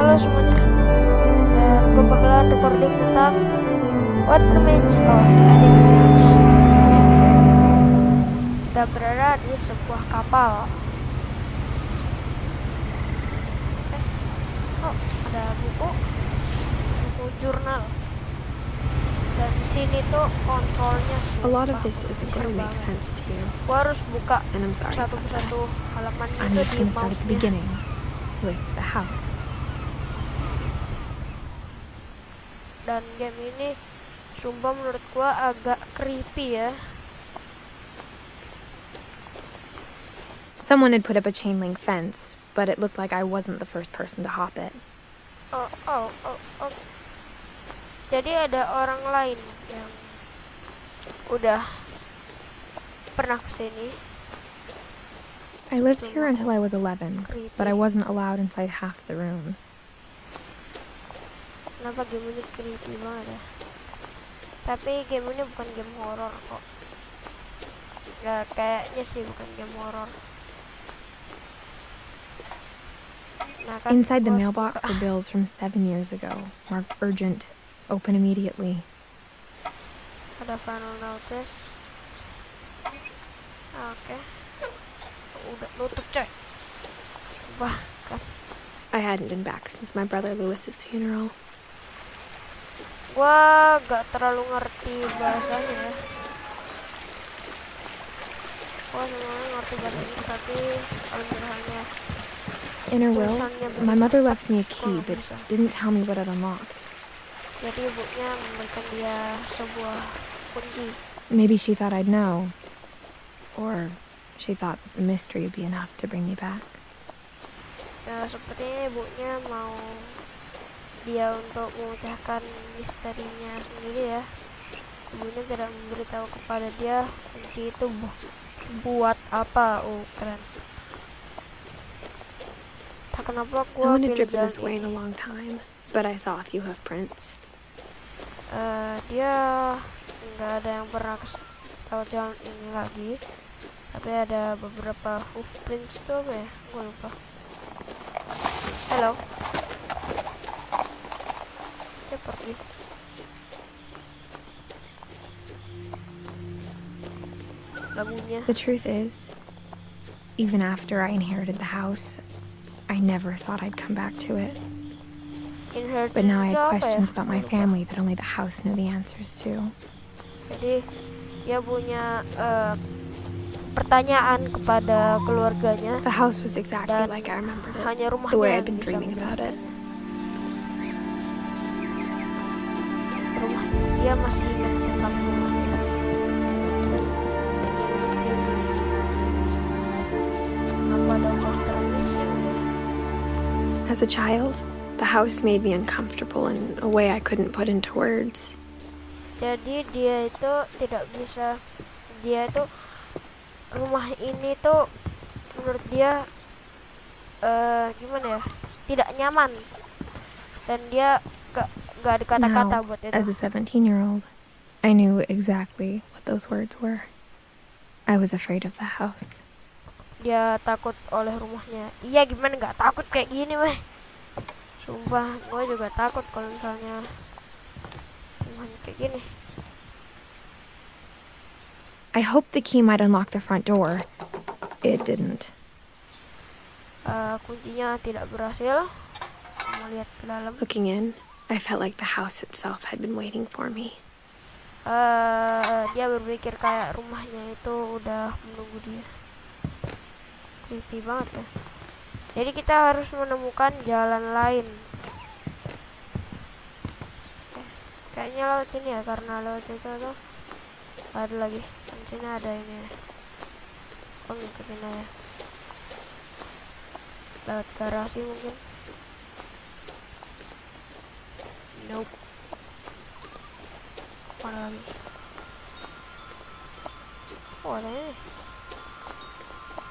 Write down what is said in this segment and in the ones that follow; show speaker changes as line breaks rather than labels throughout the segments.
halo semuanya. Dan gue bakalan recording tentang what remains of Edith Finch. Kita berada di sebuah kapal. Oh, ada buku jurnal. Dan di sini tuh kontrolnya
A lot of this isn't going to make
banget.
sense to you,
Gue harus buka
and I'm sorry about that.
satu-satu halaman
I'm
itu
just
di
going to start at the
mouse-nya.
beginning, with the house.
Dan game ini sumpah menurut gua agak creepy ya.
Someone had put up a chain link fence, but it looked like I wasn't the first person to hop it.
Oh. Jadi ada orang lain yang udah pernah kesini.
I lived here until I was 11,
Creepy.
but I wasn't allowed inside half the rooms.
Kenapa game ini creepy banget ya? Tapi game ini bukan game horor kok. Ya kayaknya sih bukan game horor. Nah, kan
Inside the
gua
mailbox
buka.
were bills from 7 years ago, marked urgent, open immediately.
Ada final notice. Oke. Udah nutup coy. Bahkan
I hadn't been back since my brother Lewis's funeral.
gua gak terlalu ngerti bahasanya ya. Gua sebenarnya ngerti bahasa Inggris tapi kalau misalnya
In her will,
tulisannya
my
begitu,
mother left me a
gua
key
nggak
but
bisa.
didn't tell me what it unlocked.
Jadi ibunya memberikan dia sebuah kunci.
Maybe she thought I'd know. Or she thought the mystery would be enough to bring me back.
Ya sepertinya ibunya mau dia untuk memecahkan misterinya sendiri ya. Ibunya tidak memberitahu kepada dia kunci itu buat apa. Oh keren. Tak kenapa
No
gua
one had
pilih
driven
jalan
this way in a
ini.
long time, but I saw a few hoof prints.
Dia nggak ada yang pernah tahu jalan ini lagi, tapi ada beberapa hoofprints tuh apa ya, gue lupa. Halo, dia pergi. Lagunya
The truth is, even after I inherited the house, I never thought I'd come back to it.
inheritance
But now I
itu
had
apa
questions
ya?
about my
Gua lupa.
family that only the house knew the answers to.
Jadi dia punya pertanyaan kepada keluarganya.
The house was exactly
Dan
like I remembered it,
hanya rumahnya
the way
yang
I'd been
bisa
dreaming about it.
Rumah dia masih ingat tentang rumahnya. Apa ada faktor missing?
As a child, the house made me uncomfortable in a way I couldn't put into words.
Jadi dia itu tidak bisa, dia itu rumah ini tuh menurut dia gimana ya, tidak nyaman dan dia gak ada kata-kata
Now,
buat itu.
as a 17-year-old, I knew exactly what those words were. I was afraid of the house.
Dia takut oleh rumahnya. Iya gimana nggak takut kayak gini weh. Sumpah gue juga takut kalau misalnya rumahnya kayak gini.
I hoped the key might unlock the front door. It didn't.
Kuncinya tidak berhasil. Mau lihat ke dalam.
Looking in, I felt like the house itself had been waiting for me.
Dia berpikir kayak rumahnya itu udah menunggu dia. Creepy banget ya. Jadi kita harus menemukan jalan lain. Kayaknya lewat sini ya, karena lewat itu tuh ada lagi. Di sini ada ini. Oh ngikutin aja. Lewat garasi mungkin. Nope. Mana lagi? Oh ada ini.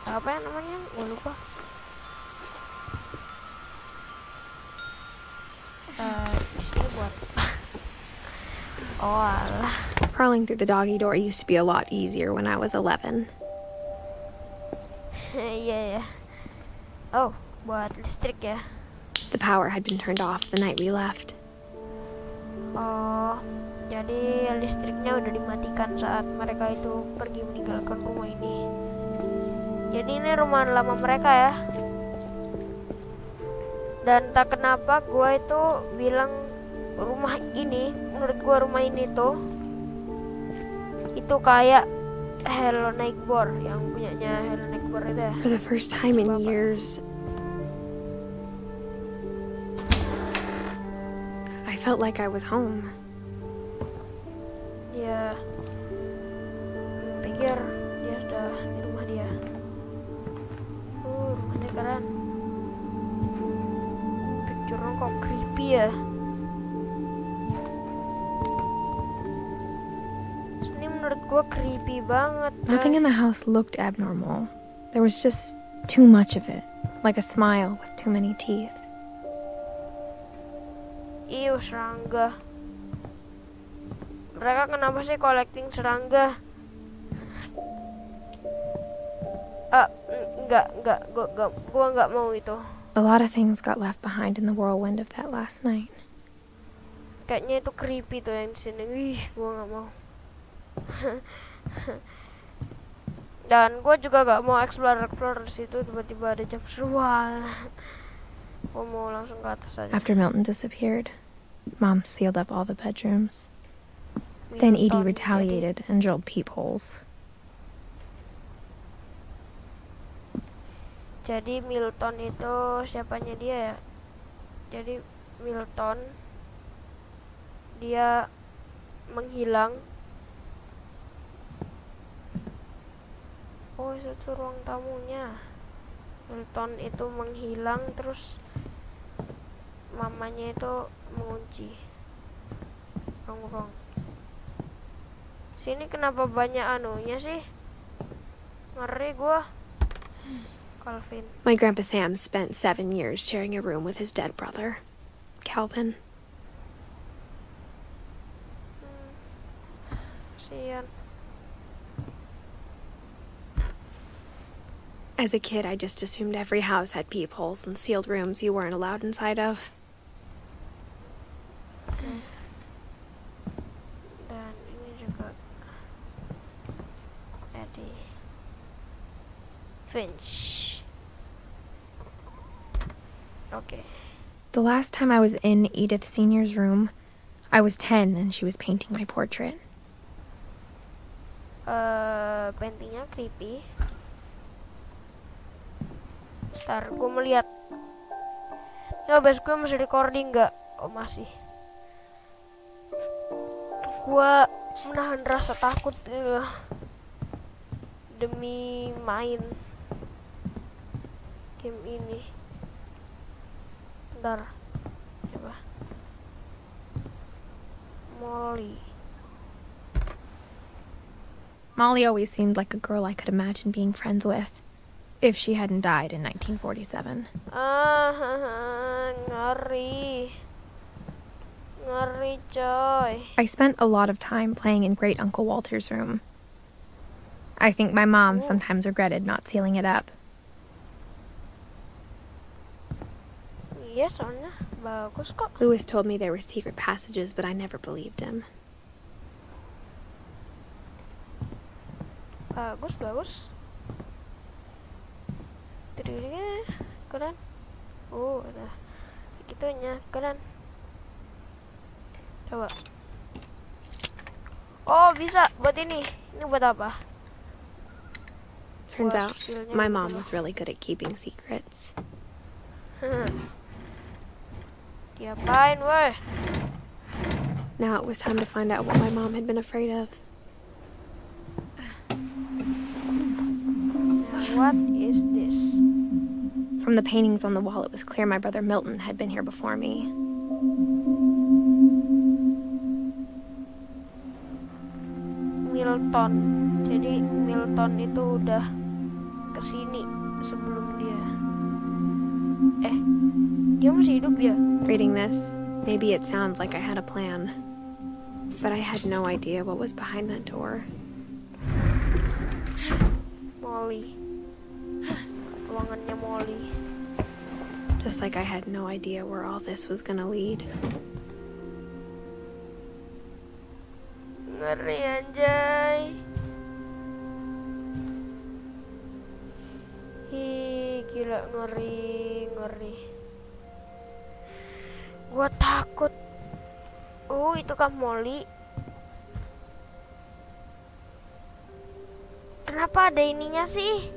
Apa yang namanya? Gue lupa. Ini buat oh alah.
Crawling through the doggy door used to be a lot easier when I was 11.
Iya ya. Oh, buat listrik ya.
The power had been turned off the night we left.
Oh, jadi listriknya udah dimatikan saat mereka itu pergi meninggalkan rumah ini. Jadi ini rumah lama mereka ya. Dan tak kenapa gue itu bilang menurut gue rumah ini tuh itu kayak Hello Neighbor, yang punyanya Hello Neighbor itu ya.
For the first time in years, I felt like I was home.
Dia pikir dia sudah di rumah dia. Rumahnya keren. Picture-nya kok creepy ya. Ini menurut gue creepy banget.
Nothing in the house looked abnormal. There was just too much of it, like a smile with too many teeth.
Iu, serangga. Mereka kenapa sih collecting serangga? Enggak, gua nggak mau itu.
A lot of things got left behind in the whirlwind of that last night.
Kayaknya itu creepy tuh yang di sini. Wih, gua nggak mau. Dan gue juga gak mau explore di situ, tiba-tiba ada jam seruan. Gue mau langsung ke atas aja.
After Milton disappeared, Mom sealed up all the bedrooms. Then Edie retaliated and drilled peepholes.
Jadi Milton itu siapanya dia ya? Jadi Milton dia menghilang. Oh, itu ruang tamunya. Milton itu menghilang, terus mamanya itu mengunci ruang. Sini kenapa banyak anunya sih? Ngeri gua. Calvin.
My Grandpa Sam spent 7 years sharing a room with his dead brother, Calvin.
Kasian.
As a kid, I just assumed every house had peepholes and sealed rooms you weren't allowed inside of.
Dan ini juga Eddie Finch. Okay.
The last time I was in Edith Senior's room, I was 10 and she was painting my portrait.
Paintingnya creepy. Ntar gue melihat. Ya bes gue masih recording nggak? Oh masih. Gue menahan rasa takut demi main game ini. Ntar coba
Molly always seemed like a girl I could imagine being friends with, if she hadn't died in 1947.
Ngeri. Ngeri coy.
I spent a lot of time playing in Great Uncle Walter's room. I think my mom sometimes regretted not sealing it up.
Iya, soalnya bagus kok.
Louis told me there were secret passages, but I never believed him.
Bagus. Keren. Oh, ada gitunya, keren. Coba. Oh, bisa buat ini. Ini buat apa?
Turns out, my mom was really good at keeping secrets.
Diapain, woi?
Now it was time to find out what my mom had been afraid of.
What is this?
From the paintings on the wall, it was clear my brother Milton had been here before me.
Milton. Jadi Milton itu udah kesini sebelum dia. Dia masih hidup ya?
Reading this, maybe it sounds like I had a plan, but I had no idea what was behind that door.
Molly. Ruangannya Molly.
Just like I had no idea where all this was gonna lead.
Ngeri anjay. Ih, gila ngeri. Gua takut. Itu kan Molly. Kenapa ada ininya sih?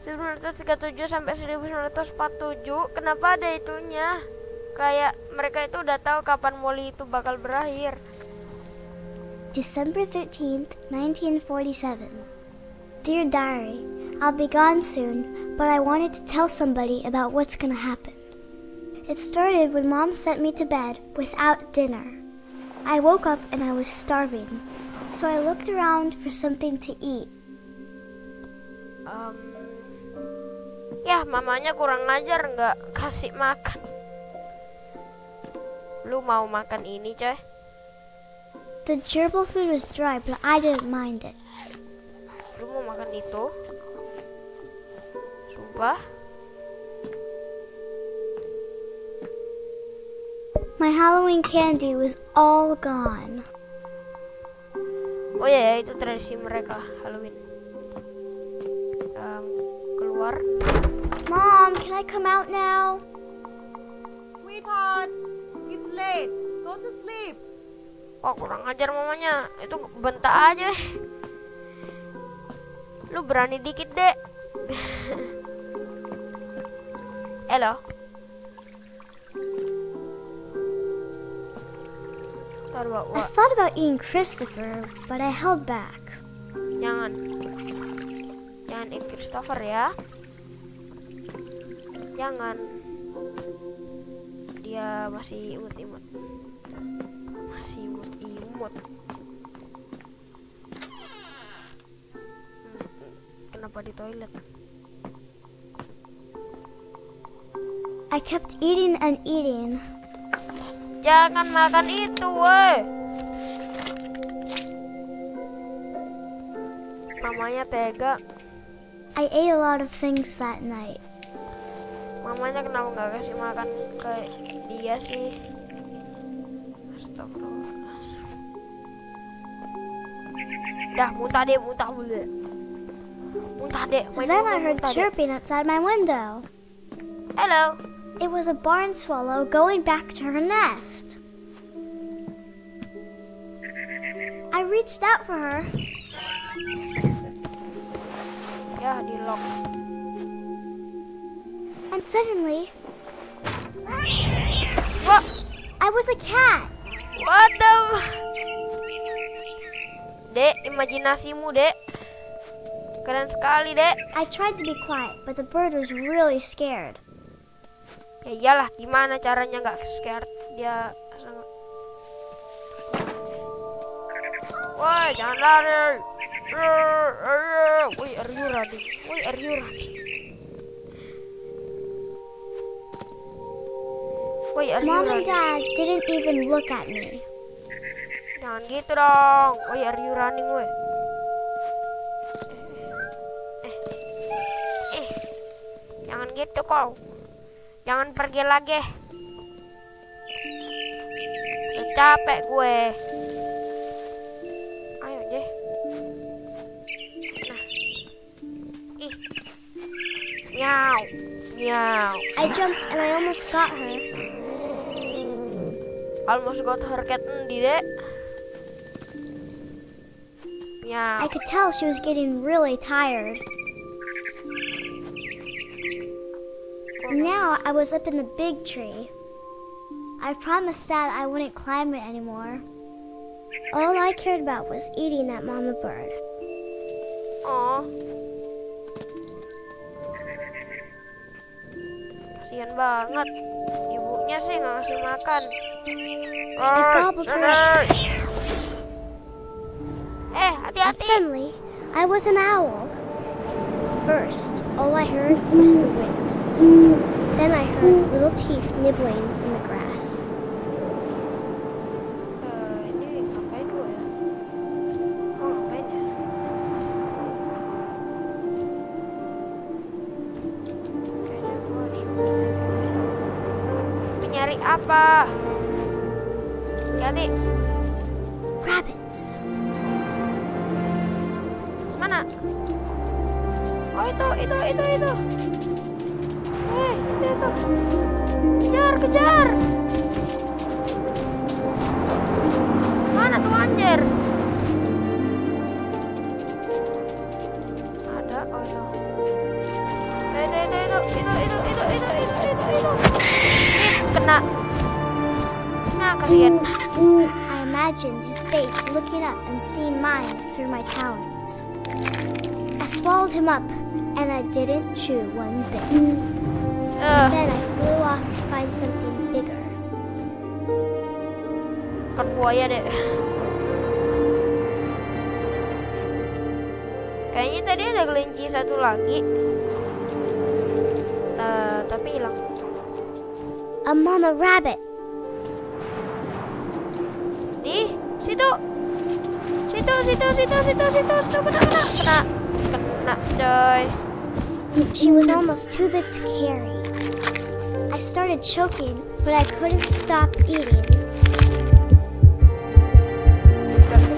1937 sampai 1947. Kenapa ada itunya? Kayak mereka itu udah tahu kapan Molly itu bakal berakhir.
December 13th, 1947. Dear Diary, I'll be gone soon, but I wanted to tell somebody about what's gonna happen. It started when Mom sent me to bed without dinner. I woke up and I was starving, so I looked around for something to eat.
Ya, mamanya kurang ajar nggak kasih makan. Lu mau makan ini, coy?
The gerbil food was dry, but I didn't mind it.
Lu mau makan itu? Sumpah?
My Halloween candy was all gone.
Oh ya, itu tradisi mereka Halloween. Keluar.
Mom, can I come out now?
Sweetheart, it's late. Go to sleep.
Oh, kurang ajar mamanya. Itu bentak aja. Lu berani dikit, Dek. Halo.
I thought about eating Christopher, but I held back.
Jangan eat Christopher ya. Jangan. Dia masih imut-imut. Kenapa di toilet?
I kept eating and eating.
Jangan makan itu, woi. Mamanya tega.
I ate a lot of things that night.
Mamanya kenapa nggak kasih makan ke dia sih? Astagfirullah. Dah, muntah deh. Muntah deh.
Then I heard chirping outside my window.
Hello.
It was a barn swallow going back to her nest. I reached out for her.
Ya, di lock.
And suddenly,
Wah,
I was a cat.
what the... Dek, imajinasimu, Dek. Keren sekali, Dek.
I tried to be quiet, but the bird was really scared.
Ya iyalah, gimana caranya nggak scared? Dia sangat... Woi, jangan lari. Woi, are you running?
Mom and Dad didn't even look at me.
Jangan gitu dong. Woi, are you running, woi? Jangan gitu kau. Jangan pergi lagi. Udah capek gue. Ayo deh. Nah. Ih. Meow.
I jumped and I almost got her.
Almost got her cat endi, Dek? Meow.
I could tell she was getting really tired. Now I was up in the big tree. I promised Dad I wouldn't climb it anymore. All I cared about was eating that mama bird.
Oh. Kasian banget. Ibunya sih nggak ngasih makan.
I gobbled her up. And
Hati-hati.
suddenly, I was an owl. First, all I heard was the wind. Then I heard little teeth nibbling in the grass.
Ini ngapain gue ya? Oh, ngapain ya? Kayaknya gue harus nyari apa? Hati-hati.
Rabbits.
Mana? Oh itu. Itu. Kejar. Mana tuh anjir? Ada, oh itu. Itu. Kena. Nah, kasihan.
I imagined his face looking up and seeing mine through my talons. I swallowed him up, and I didn't chew one bit. Then I flew off to find something bigger.
Kan buaya deh. Kayaknya tadi ada kelinci satu lagi. Tapi hilang.
A mama rabbit.
Di situ. Situ kena coy.
She was almost too big to carry. I started choking, but I couldn't stop eating.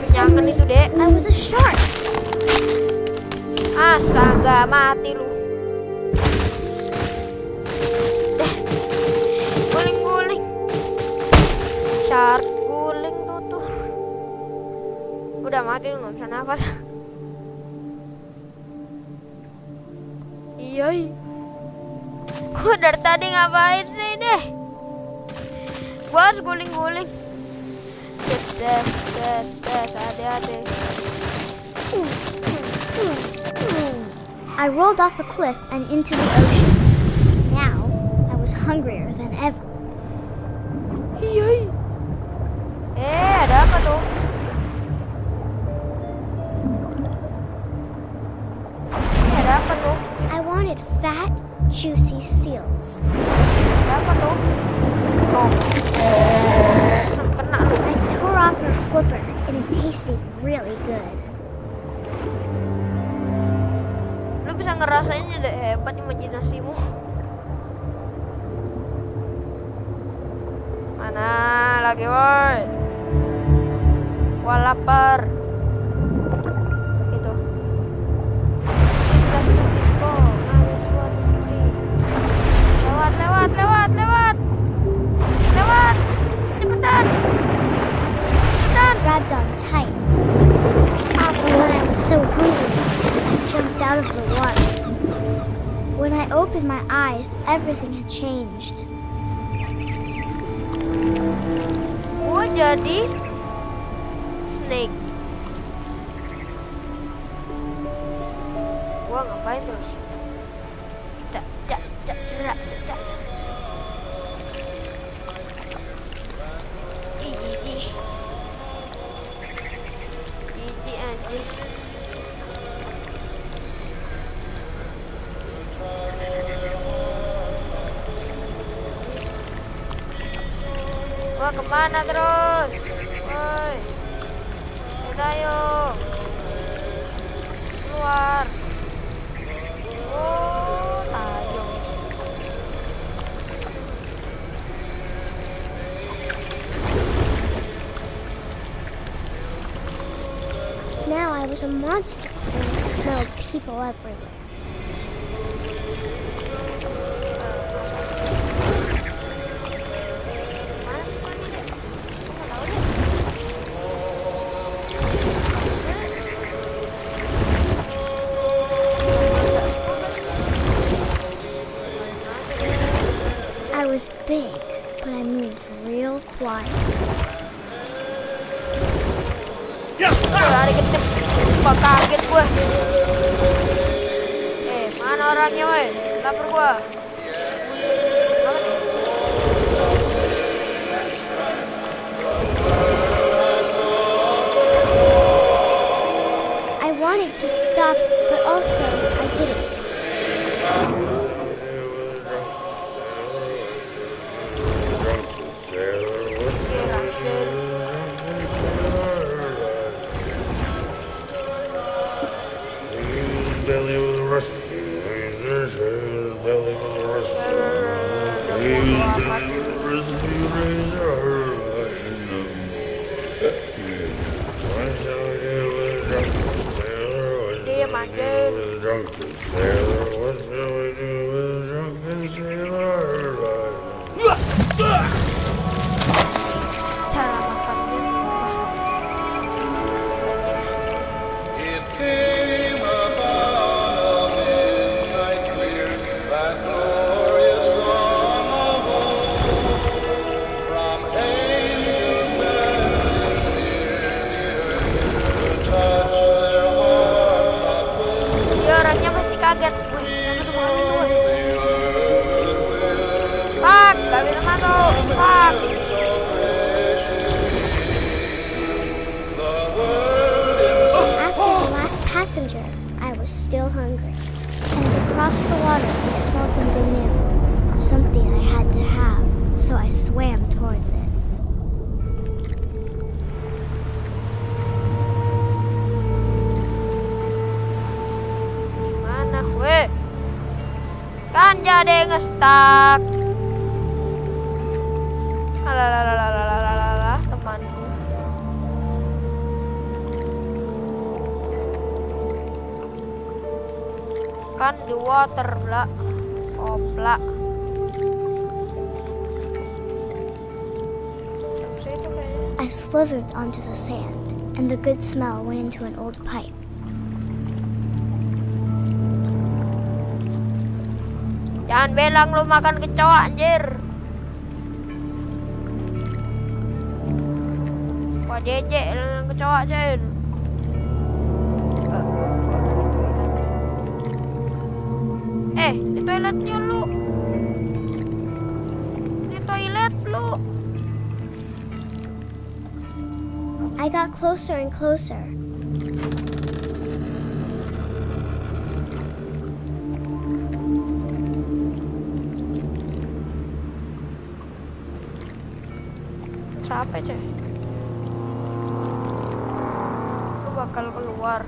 Kenyangan itu, Dek.
I was a shark.
Astaga, mati lu. Guling. Shark guling tuh. Udah mati lu, nggak bisa nafas. Iya. Gua dari tadi ngapain sih deh? Gua harus guling. Des, hati-hati.
I rolled off the cliff and into the ocean. Now, I was hungrier than ever.
Iya. Ada apa tuh? Ada apa tuh?
I wanted fat, juicy seals.
Ada apa tuh? Oh. Kena lu.
I tore off her flipper, and it tasted really good.
Lu bisa ngerasainnya deh, hebat imajinasimu. Mana lagi woi? Gua lapar. Itu. Lewat. Cepetan.
Grabbed on tight. And when I was so hungry, I jumped out of the water. When I opened my eyes, everything had changed.
Gua jadi snake. Gua ngapain terus? Cak. Jijik anjir. Wah, kemana terus? Woi, ayo keluar. Oh, tayo.
Now I was a monster, and I smelled people everywhere. I was big, but I moved real quiet.
Lari ketik. Wah, kaget gue. Mana orangnya woi? Lapar gua. Apa nih?
I wanted to stop, but also I didn't.
Belly was rusty, belly was drunken sailor. What shall we do with a drunken sailor?
Cara makannya
It came about a midnight clear, that glorious dawn of old. From angels descending near the earth to touch their hearts of gold.
dia orangnya pasti kaget. Wih, kenapa tuh malam itu? Wih.
The earth will
Fuck, gak bisa masuk. Fuck.
After the last passenger, I was still hungry. And across the water, I smelt something new. Something I had to have, so I swam towards it.
Gimana, weh? Kan jadi ngestak. Alalalalalalalalala, temanku. Kan di water, bla. Opla. Situ kayaknya.
I slithered onto the sand, and the good smell went into an old pipe.
Jangan bilang lu makan kecoa, anjir. Wah, jejek lu makan kecoa, anjir. Di toiletnya lu. Di toilet lu.
I got closer and closer.
Capek, coy. Aku bakal keluar.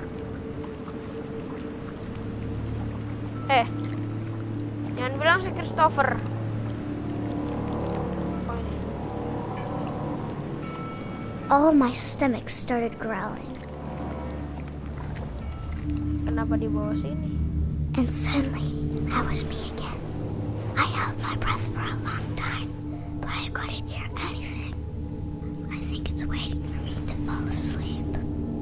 Jangan bilang si Christopher. Oh, ini.
All my stomach started growling,
Kenapa di bawah sini?
and suddenly I was me again. I held my breath for a long time, but I couldn't hear anything. I think it's waiting for me to fall asleep,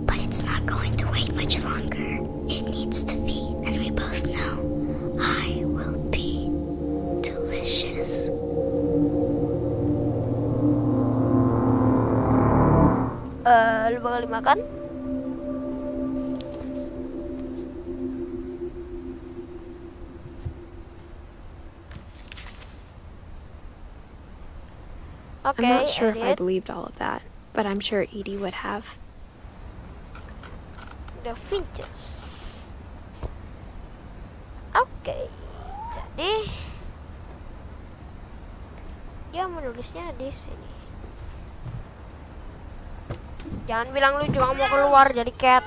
but it's not going to wait much longer. It needs to feed, and we both know I will be delicious.
Lu bakal dimakan?
I'm not sure if I
Edith.
believed all of that, but I'm sure Edie would have.
The finches. Oke, jadi dia menulisnya di sini. Jangan bilang lu juga mau keluar jadi cat.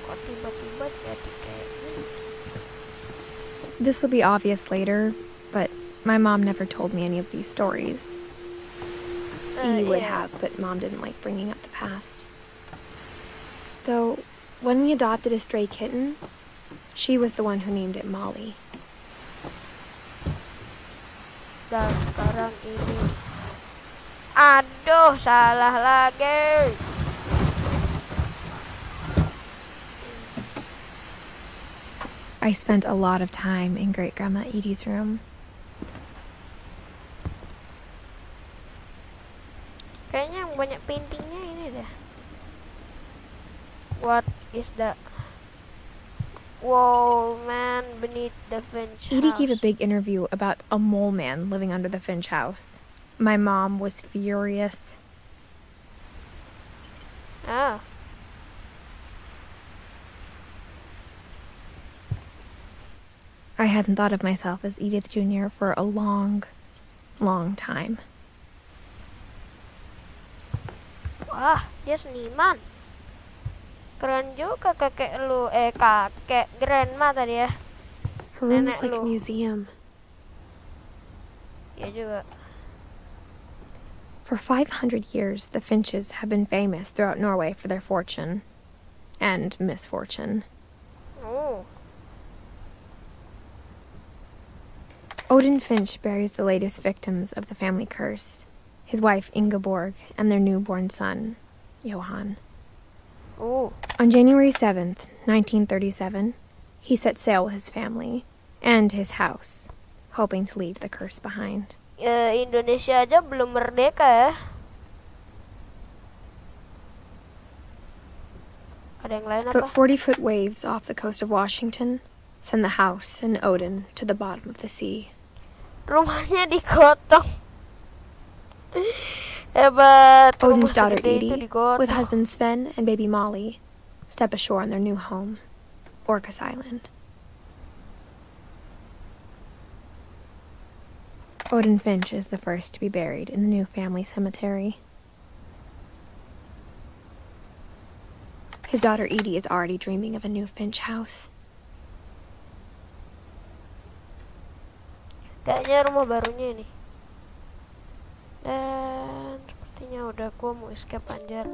Kok tiba-tiba jadi kayak gini?
This will be obvious later, but my mom never told me any of these stories. Edie would
Iya.
have, but Mom didn't like bringing up the past. Though, when we adopted a stray kitten, she was the one who named it Molly.
Dan sekarang ini, aduh, salah lagi.
I spent a lot of time in Great Grandma Edie's room.
Kayaknya yang banyak paintingnya ini deh. What is that? Whoa, man, beneath the Finch
Edie
house.
gave a big interview about a mole man living under the Finch house. My mom was furious.
Ah,
I hadn't thought of myself as Edith Jr. for a long, long time.
wah, dia seniman. Keren juga kakek lu, kakek grandma tadi ya.
Her room is
Nenek
like a
lu.
museum.
Ya juga.
For 500 years, the Finches have been famous throughout Norway for their fortune. and misfortune.
Oh.
Odin Finch buries the latest victims of the family curse, his wife Ingeborg and their newborn son, Johann.
Oh.
On January 7th, 1937, he set sail with his family and his house, hoping to leave the curse behind.
Indonesia aja belum merdeka ya. Ada yang lain apa?
But 40-foot waves off the coast of Washington send the house and Odin to the bottom of the sea.
Rumahnya digotong. Hebat.
Odin's
Rumah
daughter
segede itu
Edie,
digotong.
with husband Sven and baby Molly, step ashore on their new home, Orcas Island. Odin Finch is the first to be buried in the new family cemetery. His daughter Edie is already dreaming of a new Finch house.
Kayaknya rumah barunya ini. Dan sepertinya udah gua mau escape anjir.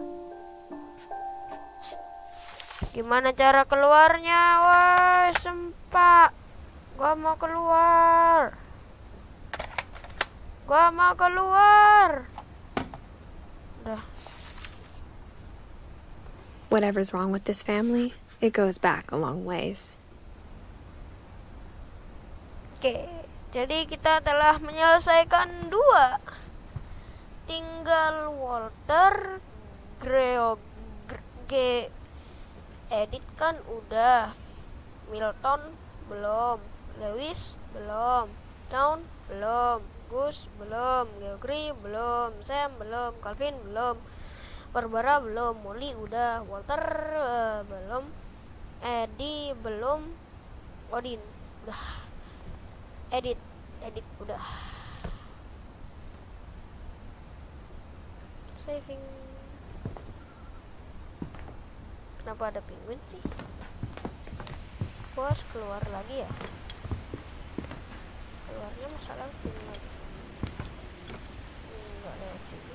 Gimana cara keluarnya? Wah, sempak. Gua mau keluar. Gua mau keluar. Udah.
Whatever's wrong with this family, it goes back a long ways.
Oke, jadi kita telah menyelesaikan 2. Tinggal Walter, Edith kan udah, Milton belum, Lewis belum, Dawn belum, Gus belum, Gregory belum, Sam belum, Calvin belum, Barbara belum, Molly udah, Walter belum, Eddie belum, Odin udah, Edith udah. Saving. Kenapa ada penguin sih? Gua harus keluar lagi ya? Keluarnya masalah penguin. Enggak lewat sini.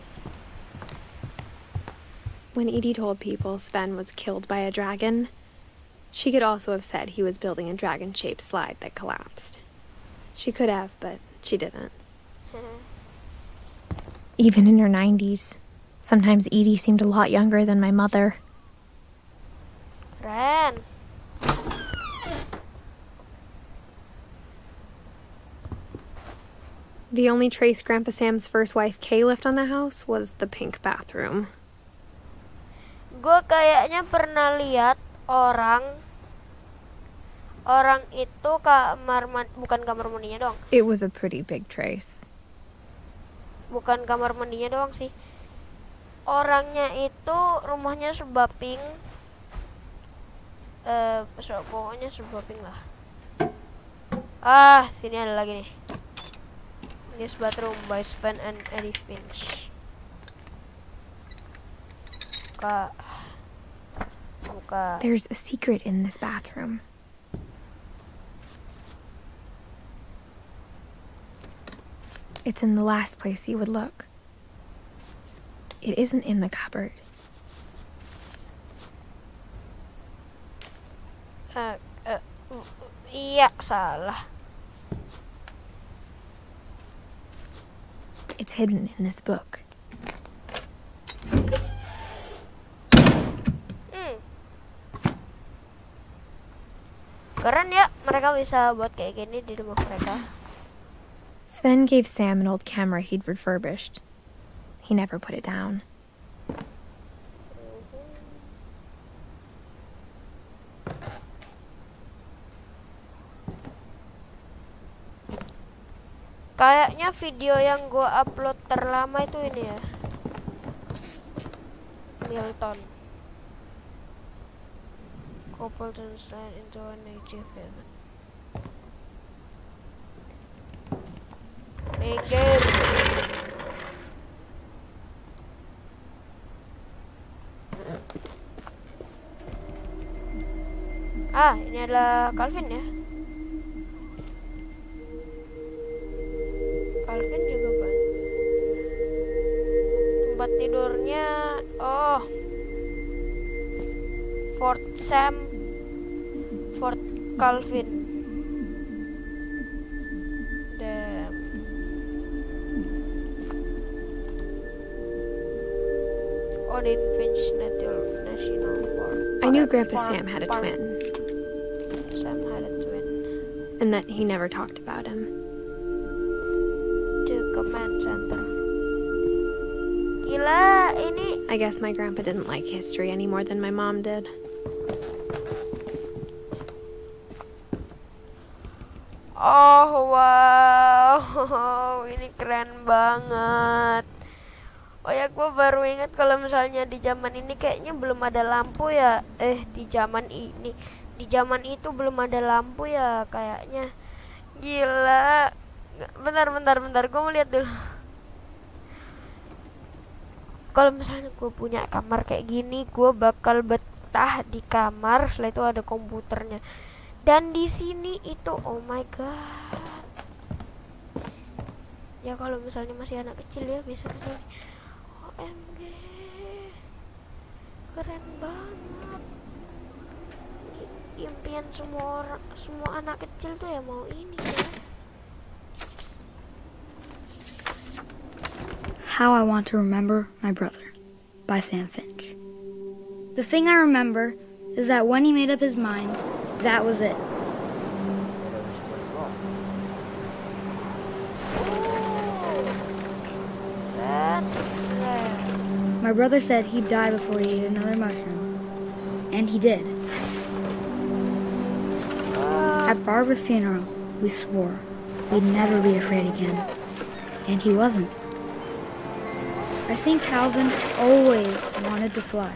When Edie told people Sven was killed by a dragon, she could also have said he was building a dragon-shaped slide that collapsed. She could have, but she didn't. Even in her 90s, sometimes Edie seemed a lot younger than my mother.
Ren.
The only trace Grandpa Sam's first wife Kay left on the house was the pink bathroom.
Gue kayaknya pernah lihat orang itu bukan kamar mandinya doang.
It was a pretty big trace.
Bukan kamar mandinya doang sih. Orangnya itu rumahnya serba pink. Pokoknya serba pink lah. Sini ada lagi nih. This bathroom by Sven and Eddie Finch. Buka.
There's a secret in this bathroom. It's in the last place you would look. It isn't in the cupboard.
Iya, salah.
It's hidden in this book.
Keren ya, mereka bisa buat kayak gini di rumah mereka.
Sven gave Sam an old camera he'd refurbished. He never put it down.
Kayaknya video yang gue upload terlama itu ini ya, Milton. Couple translate into a native film. Native. Ini adalah Calvin ya. Calvin juga banyak. Tempat tidurnya, Fort Sam, Fort Calvin. Damn. Odin Finch National Park.
I knew Grandpa Sam had a twin,
Sam had a twin.
and that he never talked about him.
To command center. Gila, ini
I guess my grandpa didn't like history any more than my mom did.
oh wow, ini keren banget. Oh ya, gue baru ingat kalau misalnya di zaman ini kayaknya belum ada lampu ya. Di zaman itu belum ada lampu ya kayaknya. Gila. Bentar, gue mau lihat dulu. Kalau misalnya gue punya kamar kayak gini, gue bakal betah di kamar. Setelah itu ada komputernya. Dan di sini itu, oh my god. Ya kalau misalnya masih anak kecil ya bisa kesini. OMG, keren banget. Impian semua anak kecil tuh ya mau ini ya.
How I Want to Remember My Brother by Sam Finch. The thing I remember is that when he made up his mind, that was it. My brother said he'd die before he ate another mushroom. And he did. At Barbara's funeral, we swore we'd never be afraid again. And he wasn't. I think Calvin always wanted to fly.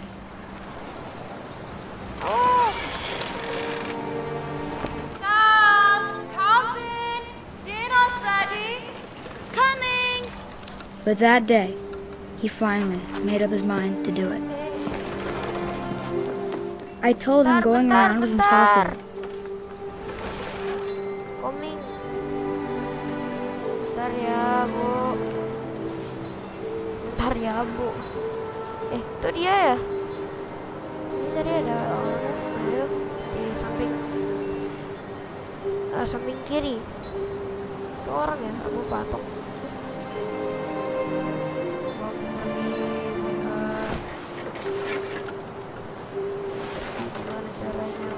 Sam, Calvin, dinner's ready. Coming.
But that day, he finally made up his mind to do it. I told him going around was impossible.
Coming. Bentar ya, Bu. Itu dia ya? Ini tadi ada orang. Ayo, di samping kiri. Itu orang ya? Aku patok. Gimana caranya?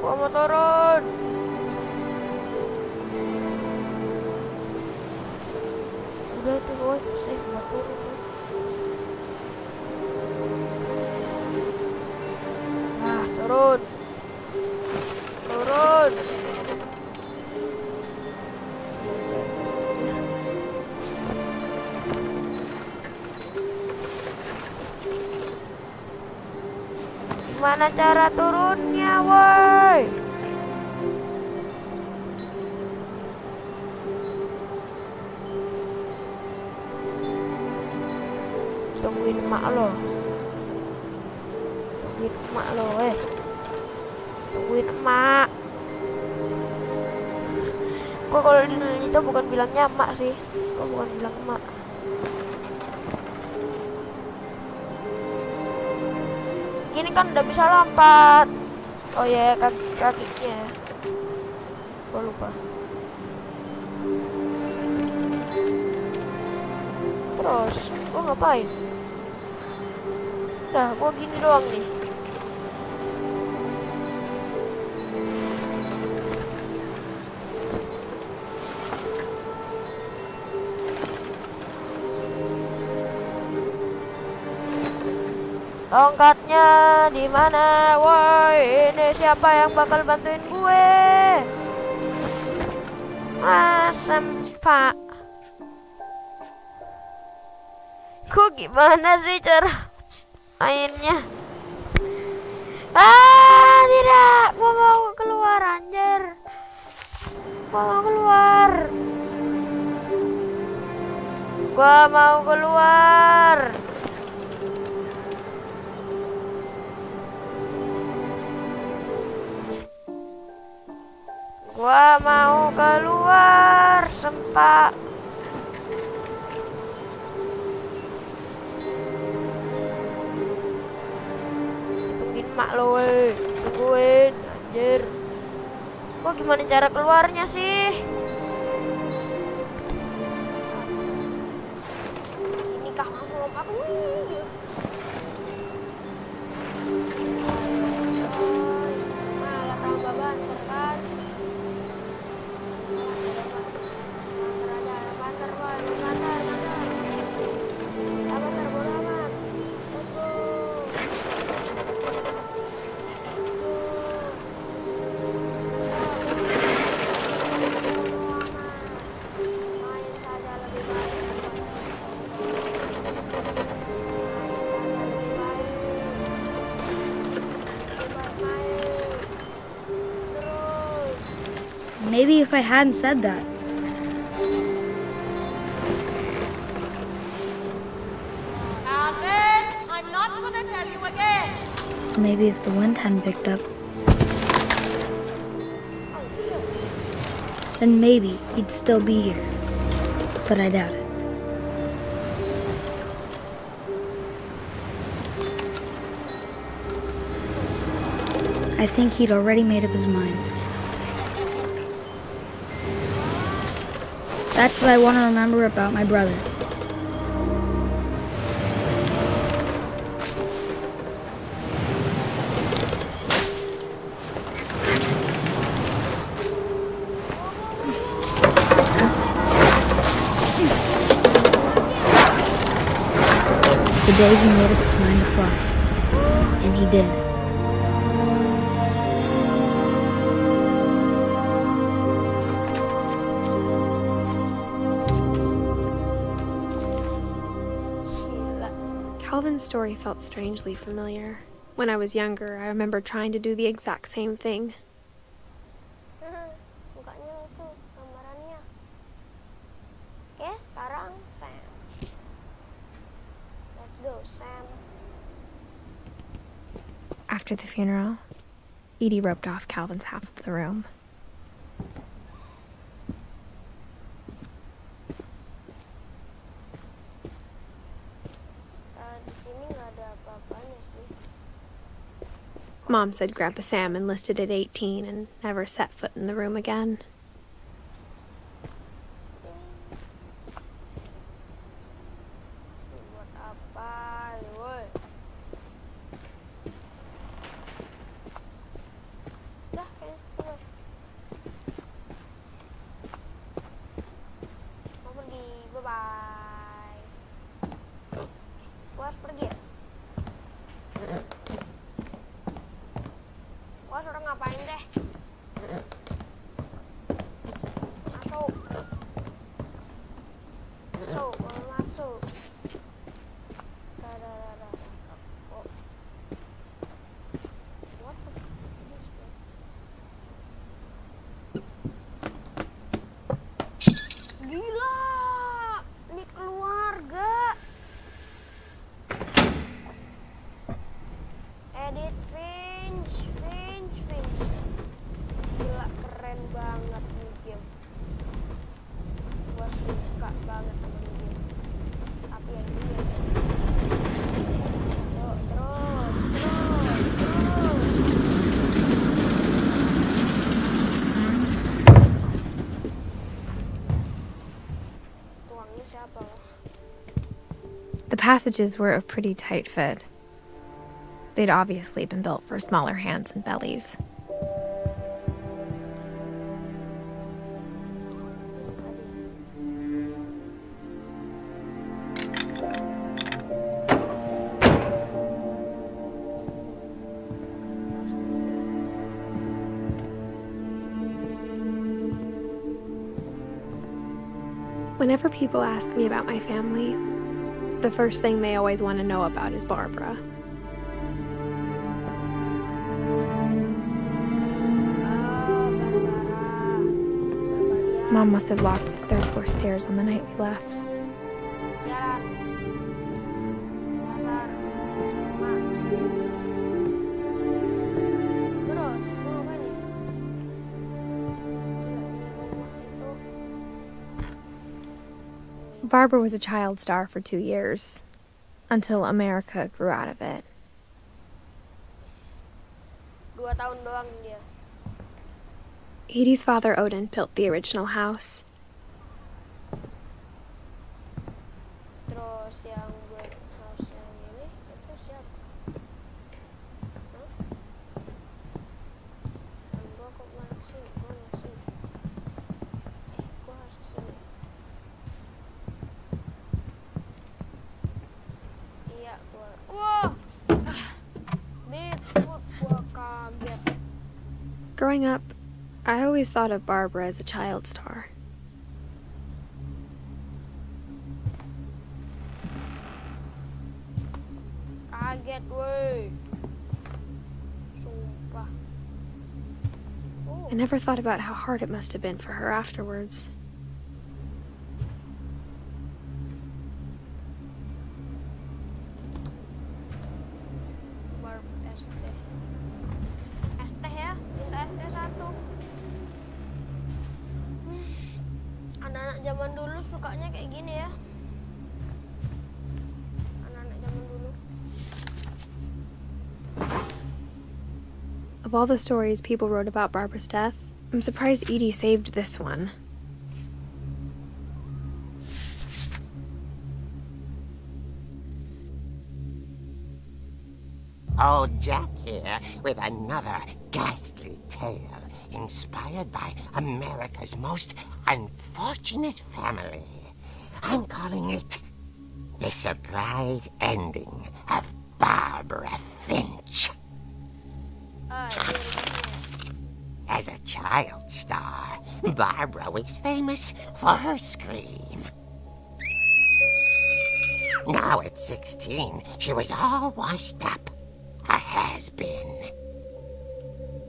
Gua mau turun. Udah tuh, woy, safe buat turun tuh. Nah, turun. Gimana cara turunnya, woi? Tungguin emak lo. Tungguin emak. Gua kalau di itu bukan bilangnya emak sih. Gua bukan bilang emak. Gini kan udah bisa lompat. Oh ya, kakinya. Gua lupa. Terus, gua ngapain? Nah, gua gini doang nih. Tongkatnya di mana? Woi, ini siapa yang bakal bantuin gue? Asem, Pak. Kok gimana sih cara mainnya? Tidak, gue mau keluar, anjir. Gua mau keluar. Gua mau keluar. pesen, Pak. Tungguin mak lo, weh. Tungguin, anjir. Kok gimana cara keluarnya sih? Ini kah langsung lompat, wih. Malah tambah banter kan.
Maybe if I hadn't said that.
Alvin, I'm not gonna tell you again.
Maybe if the wind hadn't picked up. Then maybe he'd still be here. But I doubt it. I think he'd already made up his mind. That's what I want to remember about my brother. The day he made up his mind to fly. And he did.
Calvin's story felt strangely familiar. When I was younger, I remember trying to do the exact same thing.
Mukanya lucu gambarannya. Oke, sekarang Sam. Let's go, Sam.
After the funeral, Edie roped off Calvin's half of the room.
Di sini nggak ada apa-apanya sih.
Mom said Grandpa Sam enlisted at 18 and never set foot in the room again.
Buat apa, woi? Dah, kayaknya woi. Mau pergi, bye-bye. Gua harus pergi ya? Gua suruh ngapain deh? Masuk. Masuk, mau masuk. Dah. Oh. What the fuck is this, bro? Gila! Ini keluarga. Edith, finch. Gila, keren banget nih game. Gua suka banget sama ini game. Tapi yang ini ya guys. Yuk, terus. Tuangnya siapa loh?
The passages were a pretty tight fit. They'd obviously been built for smaller hands and bellies. Whenever people ask me about my family, the first thing they always want to know about is Barbara. Mom must have locked the third floor stairs on the night we left.
Jalan. Dasar. Mak. Terus, mau ngapain nih? Gila, ini rumah itu
Barbara was a child star for 2 years, until America grew out of it.
2 tahun doang dia.
Edie's father, Odin, built the original house.
Terus yang buat house yang ini itu siapa? Hah? Gua kok malah kesini? Gua masih. Gua harus kesini. Iya, gua. Wah! Gua kaget.
Growing up, I always thought of Barbara as a child star.
Kaget, woi. Sumpah. Oh.
I never thought about how hard it must have been for her afterwards.
Barb ST. ST ya, minta ST 1. Anak-anak zaman dulu sukanya kayak gini ya. Anak-anak zaman dulu.
Of all the stories people wrote about Barbara's death, I'm surprised Edie saved this one.
Old Jack here with another ghastly tale inspired by America's most unfortunate family. I'm calling it The Surprise Ending of Barbara Finch. As a child star, Barbara was famous for her scream. Now at 16, she was all washed up. A has-been.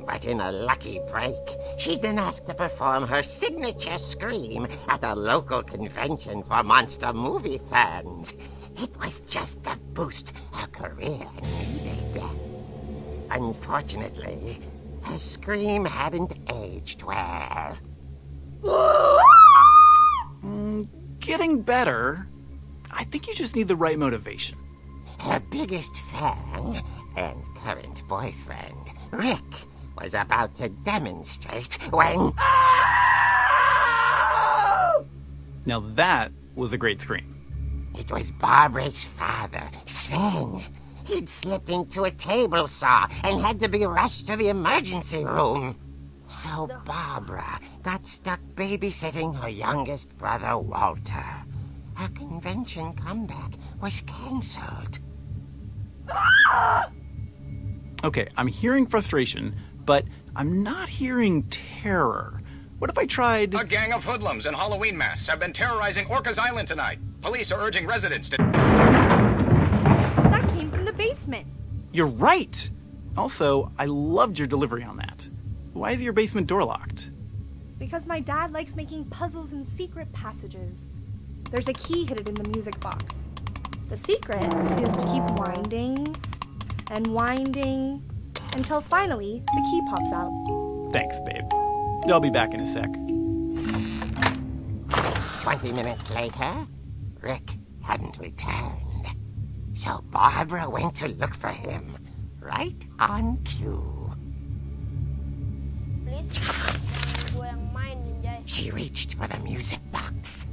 But in a lucky break, she'd been asked to perform her signature scream at a local convention for monster movie fans. It was just the boost her career needed. Unfortunately, her scream hadn't aged well.
Getting better. I think you just need the right motivation.
Her biggest fan and current boyfriend, Rick, was about to demonstrate when...
Now that was a great scream.
It was Barbara's father, Sven. He'd slipped into a table saw and had to be rushed to the emergency room. So Barbara got stuck babysitting her youngest brother, Walter. Her convention comeback was cancelled.
Okay, I'm hearing frustration, but I'm not hearing terror. What if I tried...
A gang of hoodlums in Halloween masks have been terrorizing Orcas Island tonight. Police are urging residents to...
That came from the basement.
You're right! Also, I loved your delivery on that. Why is your basement door locked?
Because my dad likes making puzzles and secret passages. There's a key hidden in the music box. The secret is to keep winding and winding until finally the key pops out.
Thanks, babe. I'll be back in a sec.
20 minutes later, Rick hadn't returned. So Barbara went to look for him, right on cue.
Please, jangan gue yang main, Ninjay.
She reached for the music box.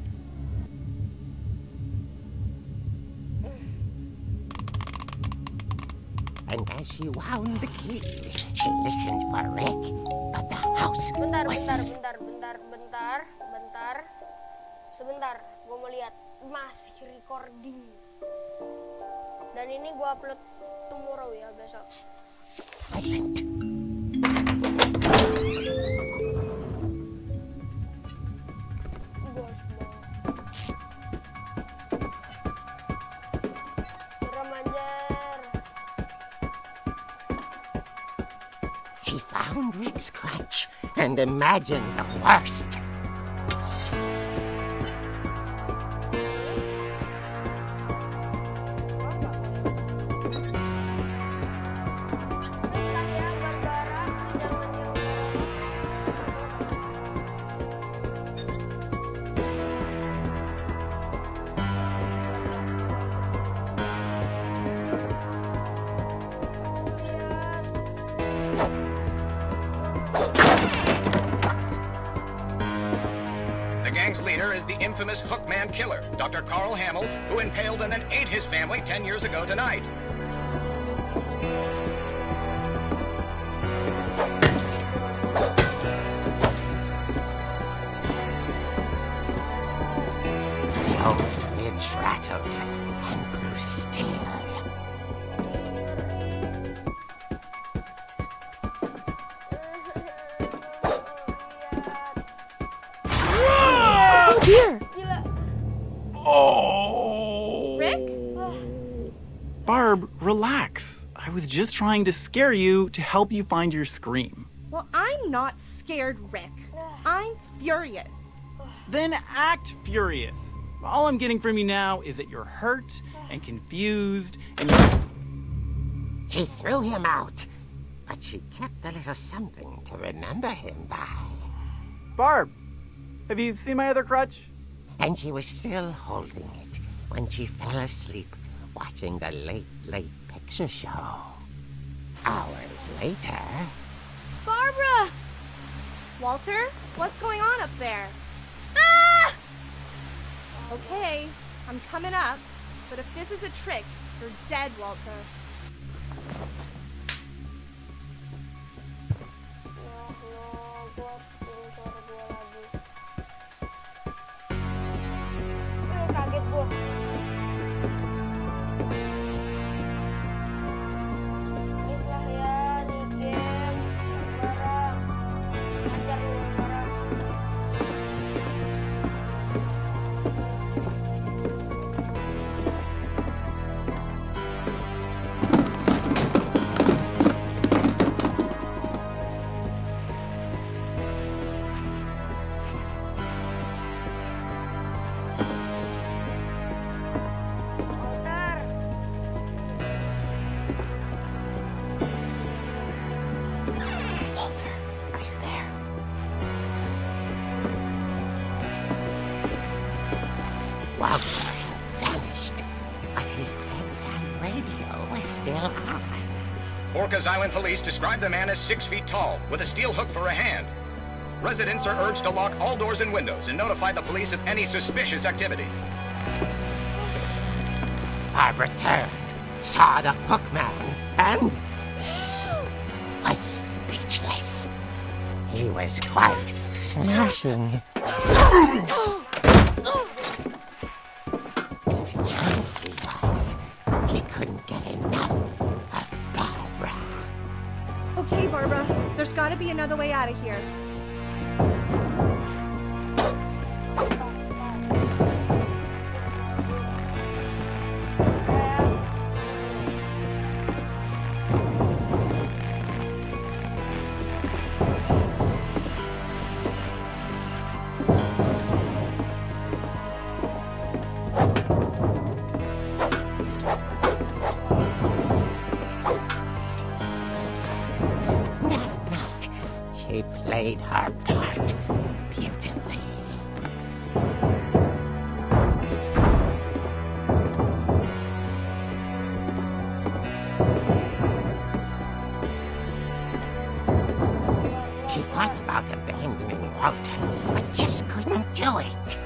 And as she wound the key, she listened for Rick, but the house
Bentar.
was...
Sebentar, gue mau lihat. Masih recording. Dan ini gue upload tomorrow ya, besok.
silent. She found Rick's crutch and imagined the worst.
The gang's leader is the infamous Hookman killer, Dr. Carl Hamill, who impaled and then ate his family 10 years ago tonight.
The old fridge rattled and grew still.
Oh dear!
Oh!
Rick?
Barb, relax. I was just trying to scare you to help you find your scream.
Well, I'm not scared, Rick. I'm furious.
Then act furious. All I'm getting from you now is that you're hurt and confused and you're...
She threw him out, but she kept a little something to remember him by.
Barb, have you seen my other crutch?
And she was still holding it when she fell asleep watching the late picture show. Hours later...
Barbara! Walter, what's going on up there? Ah! Okay, I'm coming up, but if this is a trick, you're dead, Walter.
Kaget gua. Please lah ya di game barang. Ajar lu barang.
Walter, are you there? Walter had vanished, but his bedside radio was still on.
Orcas Island police describe the man as 6 feet tall, with a steel hook for a hand. Residents are urged to lock all doors and windows and notify the police of any suspicious activity.
Barbara turned, saw the hookman, and was speechless. He was quite smashing. And young he was. He couldn't get enough of Barbara.
Okay, Barbara, there's gotta be another way out of here.
Not. She played her part beautifully. She thought about abandoning Walter, but just couldn't do it.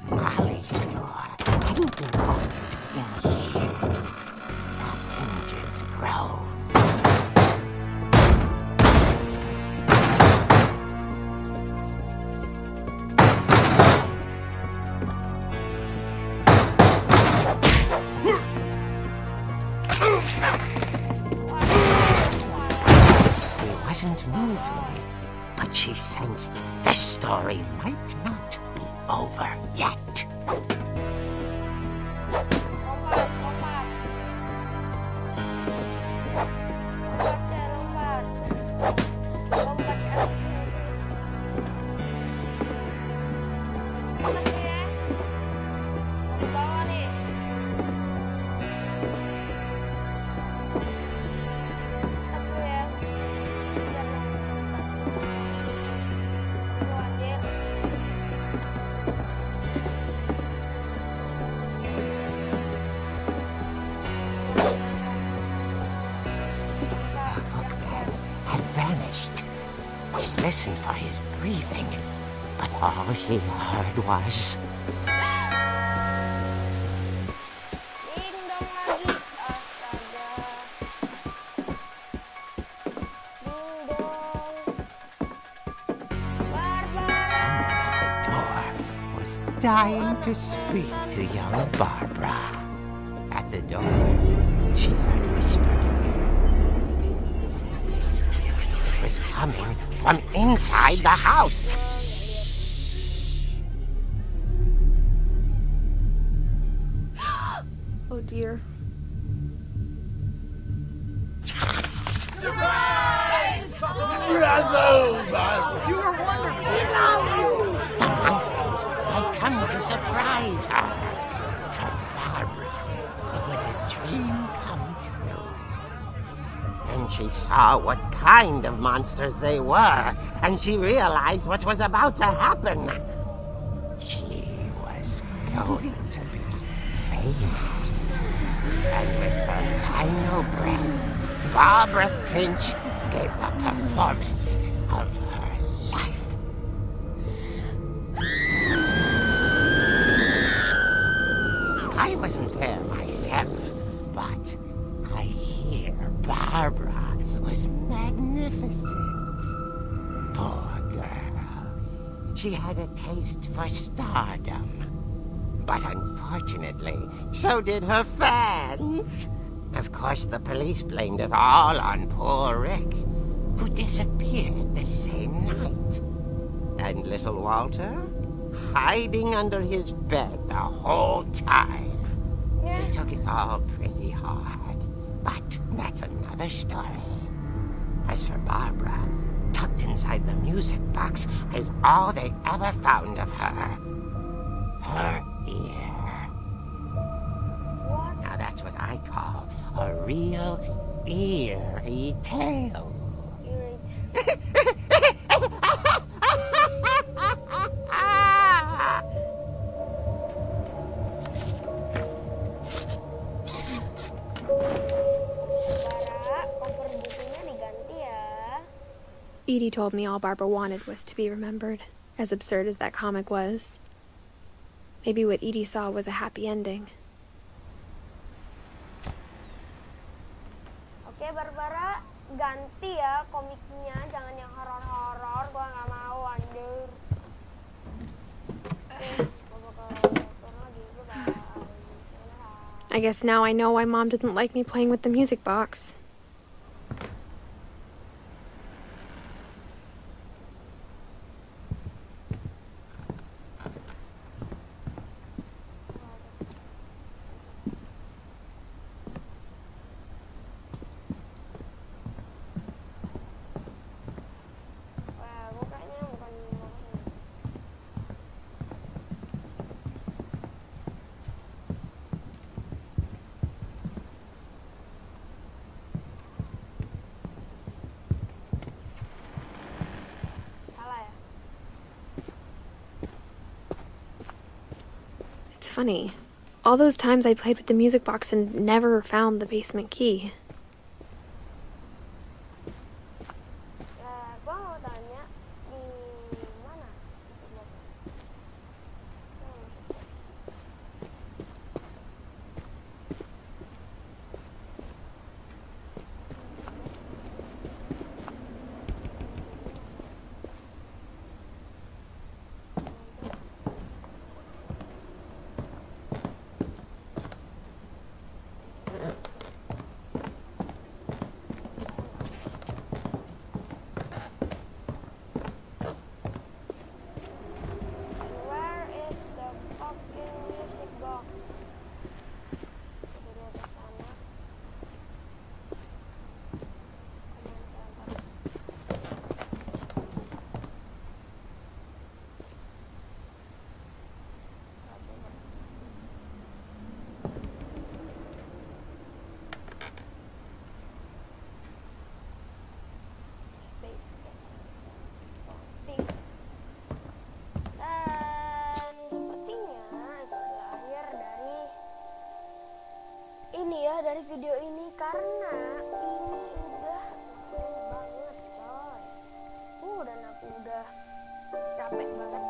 Molly's door hadn't been opened in years. The hinges groaned. He wasn't moving, but she sensed the story might not be over yet. listened for his breathing, but all she heard was...
Ding dong lagi. Astaga. Ding dong. Barbara.
Someone at the door was dying to speak to young Barbara. At the door, she heard whispering. It was coming from inside the house.
Oh dear.
The monsters had come to surprise her. For Barbara, it was a dream come true. Then she saw what kind of monsters they were, and she realized what was about to happen. She was going to be famous. And with her final breath, Barbara Finch gave the performance of her life. I wasn't there myself, but I hear Barbara was magnificent. Poor girl. She had a taste for stardom. But unfortunately, so did her fans. Of course, the police blamed it all on poor Rick, who disappeared the same night. And little Walter? Hiding under his bed the whole time. He took it all pretty hard, but that's another story. As for Barbara, tucked inside the music box is all they ever found of her. Her ear. Now that's what I call a real eerie tale.
Edie told me all Barbara wanted was to be remembered, as absurd as that comic was. Maybe what Edie saw was a happy ending.
Oke, Barbara, ganti ya komiknya, jangan yang horor-horor, gua nggak mau, anjir. Gua bakal turun lagi, bye-bye.
I guess now I know why Mom didn't like me playing with the music box.
Wah, gua kayaknya bukan salah ya.
It's funny. All those times I played with the music box and never found the basement key.
Ya, gua mau tanya di mana? Where is the fucking music box? Coba lihat ke sana. Command center. Space. Dan sepertinya itu adalah akhir dari ini ya, dari video ini, karena ini udah banget coy. Udah 60 udah capek banget.